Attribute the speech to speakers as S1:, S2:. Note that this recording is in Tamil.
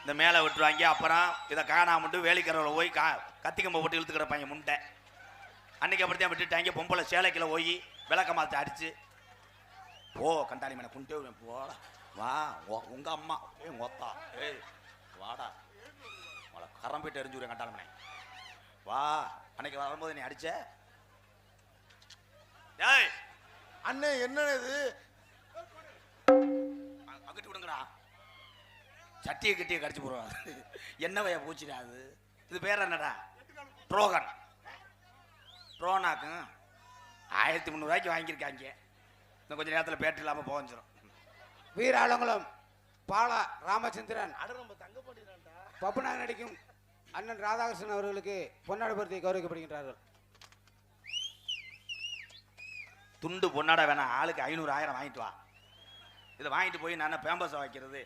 S1: இந்த மேலே விட்டுருவாங்க. அப்புறம் இதை காணாமட்டு வேலிக்கரவில் போய் கத்திக்கம்பை போட்டு இழுத்து கிடப்பாங்க முண்டை. அன்னைக்கு அப்படித்தான் விட்டுட்டாங்க. பொம்பளை சேலைக்கில் போய் விளக்க மாற்ற அடிச்சு ஓ கண்டாளி மேலே குண்டே போட வா உங்க அம்மா ஒத்தா ஏய் வாடா உங்களை கரம் போயிட்டு எரிஞ்சுக்கிறேன் கண்டாளி மேலே வா. அன்னைக்கு வரும்போது நீ அடிச்ச ஏய்
S2: அண்ணே என்ன இது
S1: அங்கிட்டு விடுங்கடா. சட்டியை கட்டியை கடிச்சு போடுவாங்க. என்ன வய பூச்சிடா அது. இது பேர் என்னடா? ட்ரோகன். ட்ரோனாக்கும் 1300 ரூபாய்க்கு வாங்கியிருக்காங்க. இன்னும் கொஞ்சம் நேரத்தில் பேட்டரி இல்லாமல் போஞ்சிடும்.
S3: வீராளங்குளம் பாலா ராமச்சந்திரன் பப்புனாக நடிக்கும் அண்ணன் ராதாகிருஷ்ணன் அவர்களுக்கு பொன்னாடு பருத்தி கௌரவிக்கப்படுகின்றார்கள்.
S1: துண்டு பொன்னாடா வேணாம், ஆளுக்கு 500 1000 வாங்கிட்டு வா. இதை வாங்கிட்டு போய் நான் பேம்பஸை வைக்கிறது.